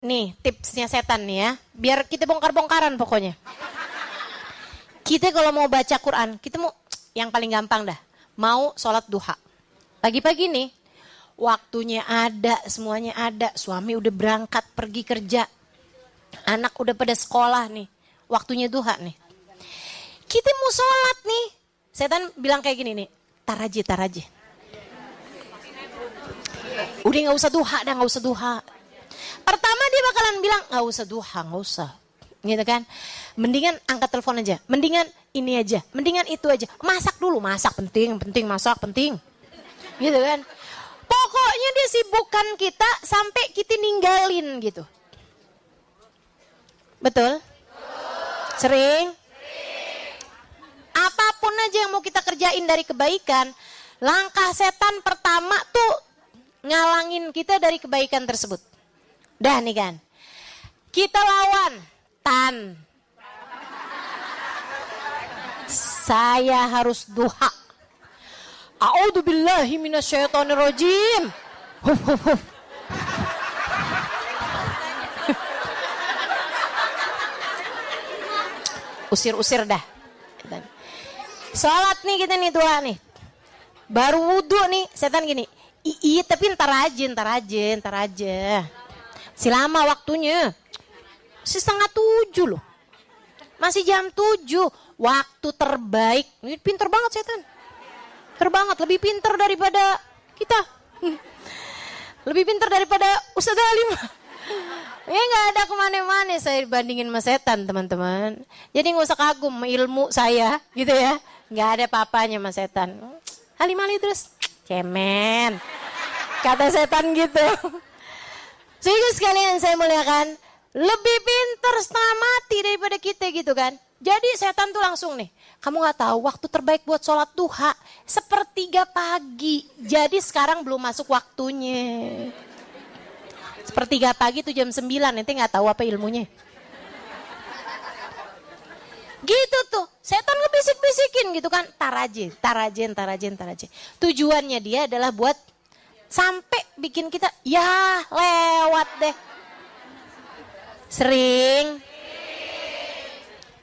nih tipsnya setan nih ya. Biar kita bongkar-bongkaran pokoknya. Kita kalau mau baca Quran, kita mau yang paling gampang dah. Mau sholat duha. Pagi-pagi nih, waktunya ada, semuanya ada. Suami udah berangkat pergi kerja. Anak udah pada sekolah nih. Waktunya duha nih. Kita mau sholat nih. Setan bilang kayak gini nih. Tar aja. Udah gak usah duha dah, gak usah duha. Pertama dia bakalan bilang, gak usah duha, gak usah. Gitu kan. Mendingan angkat telepon aja. Mendingan ini aja. Mendingan itu aja. Masak dulu, masak penting, masak penting. Gitu kan. Pokoknya dia sibukkan kita sampai kita ninggalin gitu. Betul? Sering? Apapun aja yang mau kita kerjain dari kebaikan, langkah setan pertama tuh ngalangin kita dari kebaikan tersebut. Dah nih kan. Kita lawan. Tan. Saya harus duha. A'udzubillahi minasyaitonirrajim. Usir-usir dah. Salat nih kita nih doa nih. Baru wudhu nih, setan gini. Iya tapi ntar aja. Si lama waktunya. Masih 6:30 loh. Masih jam 7. Waktu terbaik. Ini pinter banget setan. Terbanget, lebih pinter daripada kita. Lebih pinter daripada Ustaz Alim. Ya gak ada kemana-mana saya bandingin sama setan teman-teman. Jadi gak usah kagum ilmu saya gitu ya. Gak ada papanya sama setan. Halim terus. Cemen. Kata setan gitu. Sehingga sekalian saya muliakan. Lebih pinter setengah mati daripada kita gitu kan. Jadi setan tuh langsung nih. Kamu gak tahu waktu terbaik buat sholat duha. 1/3 pagi. Jadi sekarang belum masuk waktunya. 1/3 pagi tuh jam 9. Nanti gak tahu apa ilmunya. Gitu tuh. Setan ngebisik-bisikin gitu kan. Tar aja. Tujuannya dia adalah buat sampai bikin kita. Ya lewat deh. Sering.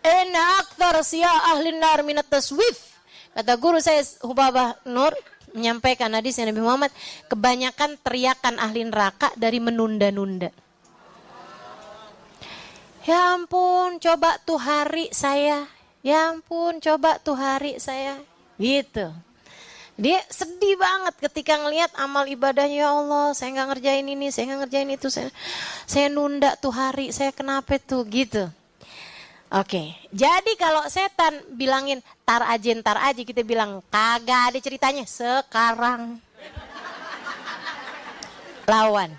Enak tarsiya ahlin nar minat taswif. Kata guru saya Hubabah Nur menyampaikan hadis Nabi Muhammad, kebanyakan teriakan ahli neraka dari menunda-nunda. Ya ampun, coba tuh hari saya. Gitu. Dia sedih banget ketika ngelihat amal ibadahnya. Ya Allah, saya gak ngerjain ini, saya gak ngerjain itu. Saya nunda tuh hari, saya kenapa tuh gitu. Oke, jadi kalau setan bilangin tar aja, kita bilang kagak ada ceritanya, sekarang. Lawan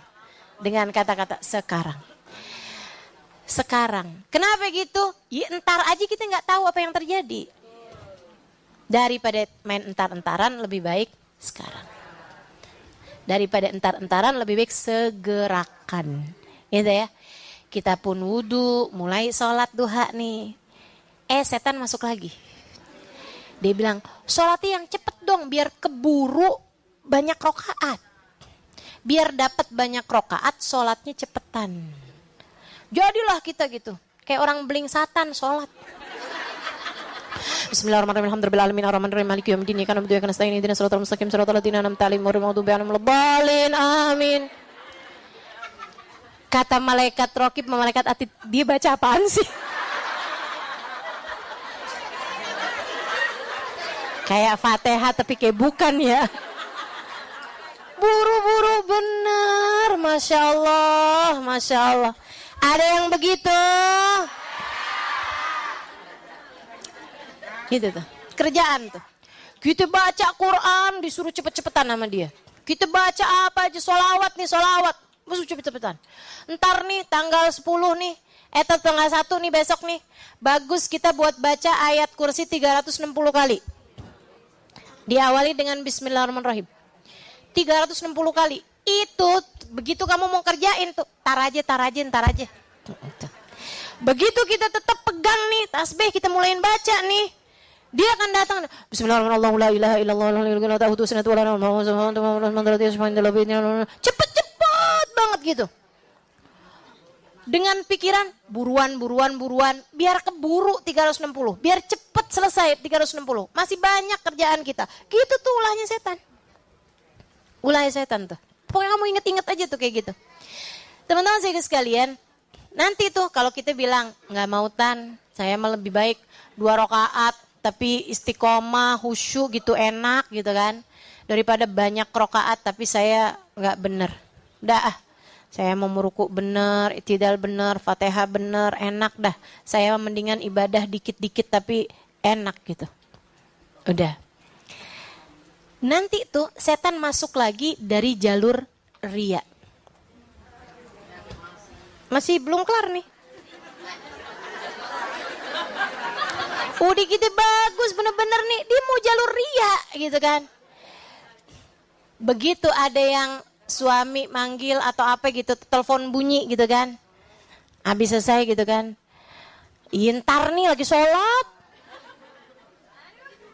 dengan kata-kata sekarang. Kenapa gitu? Ya entar aja kita nggak tahu apa yang terjadi. Daripada main entar-entaran lebih baik sekarang. Daripada entar-entaran lebih baik segerakan. Gitu ya. Kita pun wudhu, mulai sholat duha nih. Setan masuk lagi. Dia bilang, sholatnya yang cepet dong biar keburu banyak rokaat. Biar dapat banyak rokaat, sholatnya cepetan. Jadilah kita gitu. Kayak orang beling satan sholat. Bismillahirrahmanirrahim. Alhamdulillahirabbil alamin maliki yaumiddin. Iyyaka na'budu wa iyyaka nasta'in. Ihdinas siratal mustaqim. Siratal ladzina an'amta 'alaihim ghairil maghdubi 'alaihim waladdallin. Amin. Kata malaikat Raqib, malaikat Atid, dia baca apaan sih? Kayak Fatihah tapi kayak bukan ya. Buru-buru bener, Masya Allah. Ada yang begitu? Gitu tuh, kerjaan tuh. Kita baca Quran disuruh cepet-cepetan sama dia. Kita baca apa aja, sholawat. Masuk cepet-cepetan. Ntar nih tanggal 10 nih. Tanggal 1 nih besok nih. Bagus kita buat baca ayat kursi 360 kali. Diawali dengan Bismillahirrahmanirrahim. 360 kali. Itu begitu kamu mau kerjain tuh. Tar aja. Begitu kita tetap pegang nih tasbih, kita mulain baca nih. Dia akan datang. Bismillahirrahmanirrahim. Cepet banget gitu. Dengan pikiran buruan, biar keburu 360, biar cepet selesai 360. Masih banyak kerjaan kita. Gitu tuh ulahnya setan. Ulahnya setan tuh. Pokoknya kamu inget-inget aja tuh kayak gitu. Teman-teman saya sekalian, nanti tuh kalau kita bilang nggak mau tan, saya mah lebih baik 2 rakaat tapi istiqomah, khusyuk gitu enak gitu kan. Daripada banyak rakaat tapi saya nggak bener. Udah saya mau meruku bener, itidal bener, fatihah bener, enak dah. Saya mendingan ibadah dikit-dikit tapi enak gitu. Udah. Nanti tuh setan masuk lagi dari jalur riya. Masih belum kelar nih. Udah gitu bagus bener-bener nih. Dia mau jalur riya gitu kan. Begitu ada yang suami manggil atau apa gitu, telepon bunyi gitu kan. Habis selesai gitu kan. Ntar nih lagi sholat.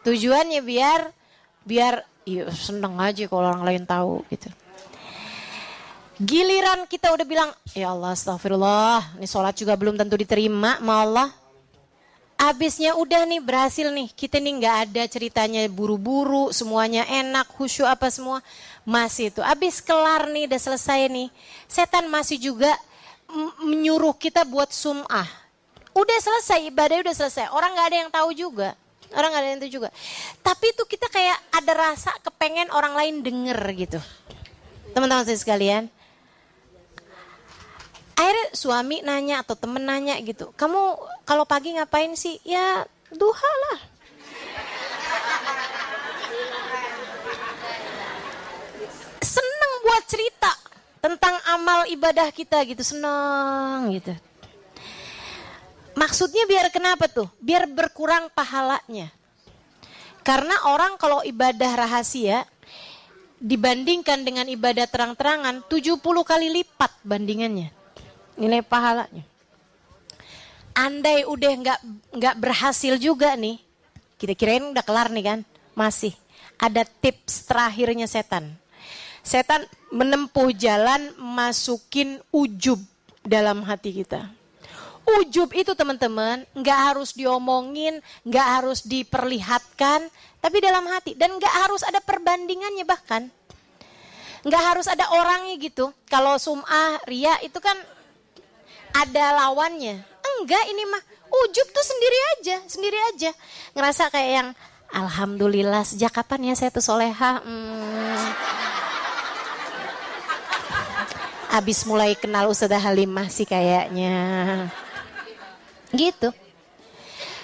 Tujuannya biar iya seneng aja kalau orang lain tahu gitu. Giliran kita udah bilang, ya Allah astagfirullah, ini sholat juga belum tentu diterima sama Allah. Abisnya udah nih berhasil nih, kita nih gak ada ceritanya buru-buru, semuanya enak, khusyuk apa semua. Masih itu, abis kelar nih, udah selesai nih. Setan masih juga menyuruh kita buat sum'ah. Udah selesai, ibadahnya udah selesai, orang gak ada yang tahu juga. Orang gak ada yang tahu juga. Tapi itu kita kayak ada rasa kepengen orang lain denger gitu. Teman-teman saya sekalian. Akhirnya suami nanya atau temen nanya gitu. Kamu kalau pagi ngapain sih? Ya duha lah. Seneng buat cerita tentang amal ibadah kita gitu. Seneng gitu. Maksudnya biar kenapa tuh? Biar berkurang pahalanya. Karena orang kalau ibadah rahasia dibandingkan dengan ibadah terang-terangan 70 kali lipat bandingannya. Nilai pahalanya. Andai udah nggak berhasil juga nih, kita kirain udah kelar nih kan? Masih ada tips terakhirnya setan. Setan menempuh jalan masukin ujub dalam hati kita. Ujub itu teman-teman nggak harus diomongin, nggak harus diperlihatkan, tapi dalam hati dan nggak harus ada perbandingannya bahkan. Nggak harus ada orangnya gitu. Kalau sum'ah, riya itu kan ada lawannya. Enggak, ini mah ujub tuh sendiri aja. Ngerasa kayak yang alhamdulillah sejak kapan ya saya tuh soleha. Abis mulai kenal Ustazah Halimah sih kayaknya. Gitu.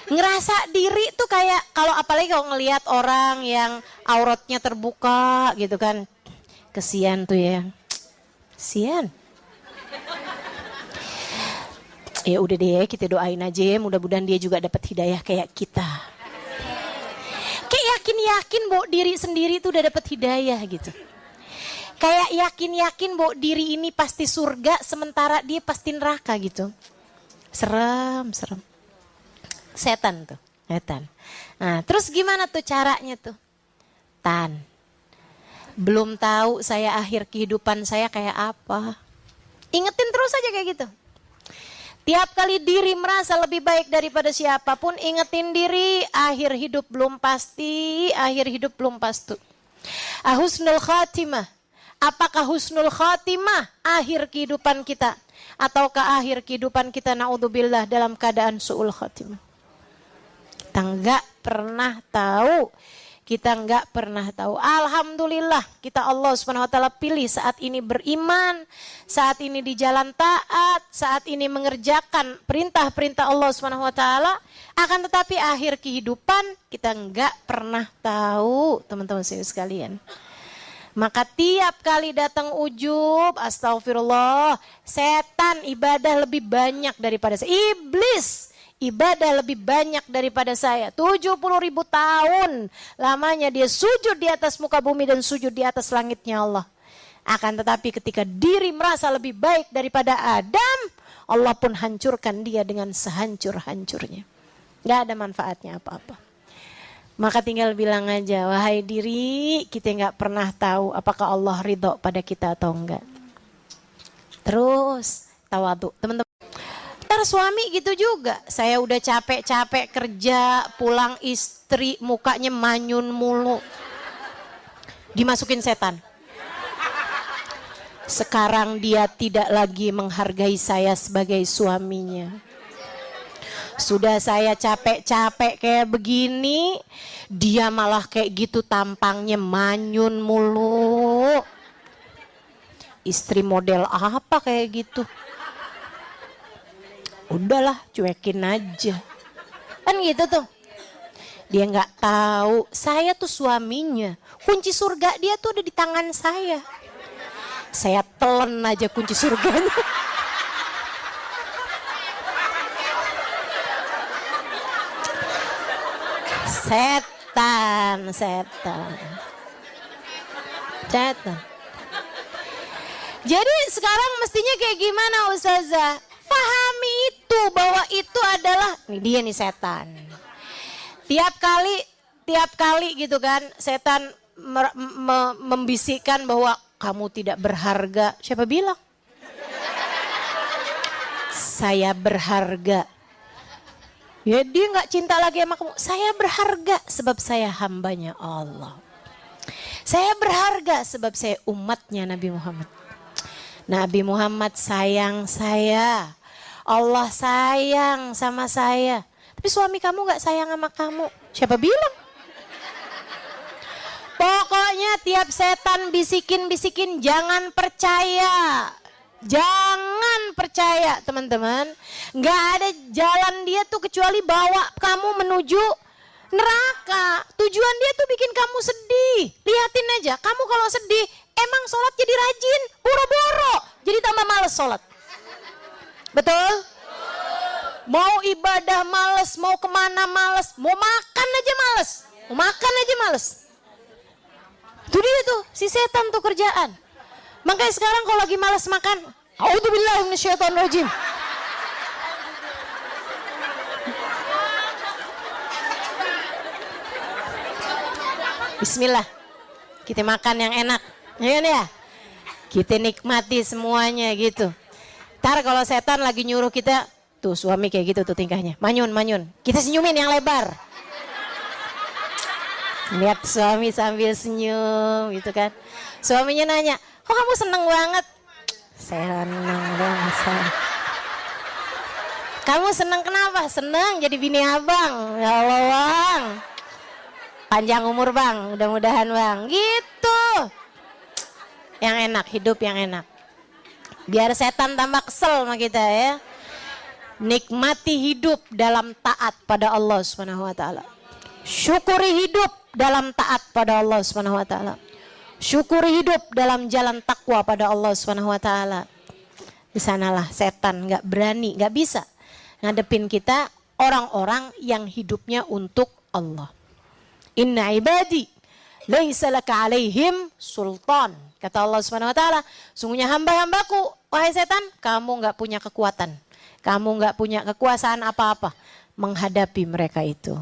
Ngerasa diri tuh kayak kalau apalagi kalau ngelihat orang yang auratnya terbuka gitu kan. Kesian tuh ya. Kesian. Ya udah deh kita doain aja ya, mudah-mudahan dia juga dapat hidayah kayak kita. Kayak yakin-yakin bahwa diri sendiri tuh udah dapat hidayah gitu. Kayak yakin-yakin bahwa diri ini pasti surga sementara dia pasti neraka gitu. Serem. Setan tuh, setan. Nah, terus gimana tuh caranya tuh? Tan. Belum tahu saya akhir kehidupan saya kayak apa. Ingetin terus aja kayak gitu. Tiap kali diri merasa lebih baik daripada siapapun, ingetin diri, akhir hidup belum pasti, Husnul khatimah. Apakah husnul khatimah akhir kehidupan kita? Ataukah akhir kehidupan kita naudzubillah dalam keadaan su'ul khatimah? Kita nggak pernah tahu. Alhamdulillah kita Allah Subhanahu wa taala pilih saat ini beriman, saat ini di jalan taat, saat ini mengerjakan perintah-perintah Allah Subhanahu wa taala. Akan tetapi akhir kehidupan kita enggak pernah tahu, teman-teman sekalian. Maka tiap kali datang ujub, astagfirullah, setan ibadah lebih banyak daripada saya. Iblis ibadah lebih banyak daripada saya. 70.000 tahun lamanya dia sujud di atas muka bumi dan sujud di atas langitnya Allah. Akan tetapi ketika diri merasa lebih baik daripada Adam, Allah pun hancurkan dia dengan sehancur-hancurnya. Gak ada manfaatnya apa-apa. Maka tinggal bilang aja, wahai diri, kita gak pernah tahu apakah Allah ridho pada kita atau enggak. Terus tawadhu, teman-teman. Benar, suami gitu juga. Saya udah capek-capek kerja, pulang istri mukanya manyun mulu. Dimasukin setan. Sekarang dia tidak lagi menghargai saya sebagai suaminya. Sudah saya capek-capek kayak begini, dia malah kayak gitu tampangnya manyun mulu. Istri model apa kayak gitu? Udahlah, cuekin aja. Kan gitu tuh. Dia nggak tahu, saya tuh suaminya. Kunci surga dia tuh ada di tangan saya. Saya telan aja kunci surganya. Setan. Jadi sekarang mestinya kayak gimana Ustazah? Pahami itu bahwa itu adalah, nih dia nih setan. Tiap kali gitu kan, setan membisikkan bahwa kamu tidak berharga. Siapa bilang? Saya berharga. Ya dia nggak cinta lagi sama kamu. Saya berharga sebab saya hambanya Allah. Saya berharga sebab saya umatnya Nabi Muhammad. Nabi Muhammad sayang saya. Allah sayang sama saya. Tapi suami kamu gak sayang sama kamu. Siapa bilang? Pokoknya tiap setan bisikin jangan percaya. Jangan percaya teman-teman. Gak ada jalan dia tuh kecuali bawa kamu menuju neraka. Tujuan dia tuh bikin kamu sedih. Lihatin aja, kamu kalau sedih emang sholat jadi rajin, boro-boro. Jadi tambah males sholat. Betul? Mau ibadah males, mau kemana males, mau makan aja males. Mau makan aja males. Itu dia tuh, si setan tuh kerjaan. Makanya sekarang kalau lagi males makan, a'udzubillahi minasyaitonirrajim. Bismillah. Kita makan yang enak. Ya. Kita nikmati semuanya gitu. Ntar kalau setan lagi nyuruh kita, tuh suami kayak gitu tuh tingkahnya. Manyun. Kita senyumin yang lebar. Lihat suami sambil senyum gitu kan. Suaminya nanya, kok kamu seneng banget? Seneng banget. Kamu seneng kenapa? Seneng jadi bini abang. Ya Allah bang. Panjang umur bang, mudah-mudahan bang. Gitu. Yang enak, hidup yang enak. Biar setan tambah kesel sama kita ya. Nikmati hidup dalam taat pada Allah Subhanahu wa taala. Syukuri hidup dalam taat pada Allah Subhanahu wa taala. Syukuri hidup dalam jalan takwa pada Allah Subhanahu wa taala. Di sanalah setan enggak berani, enggak bisa ngadepin kita, orang-orang yang hidupnya untuk Allah. Inna ibadi laisa laka alaihim sultan. Kata Allah Subhanahu wa taala, sungguhnya hamba-hambaku, wahai setan, kamu enggak punya kekuatan. Kamu enggak punya kekuasaan apa-apa menghadapi mereka itu.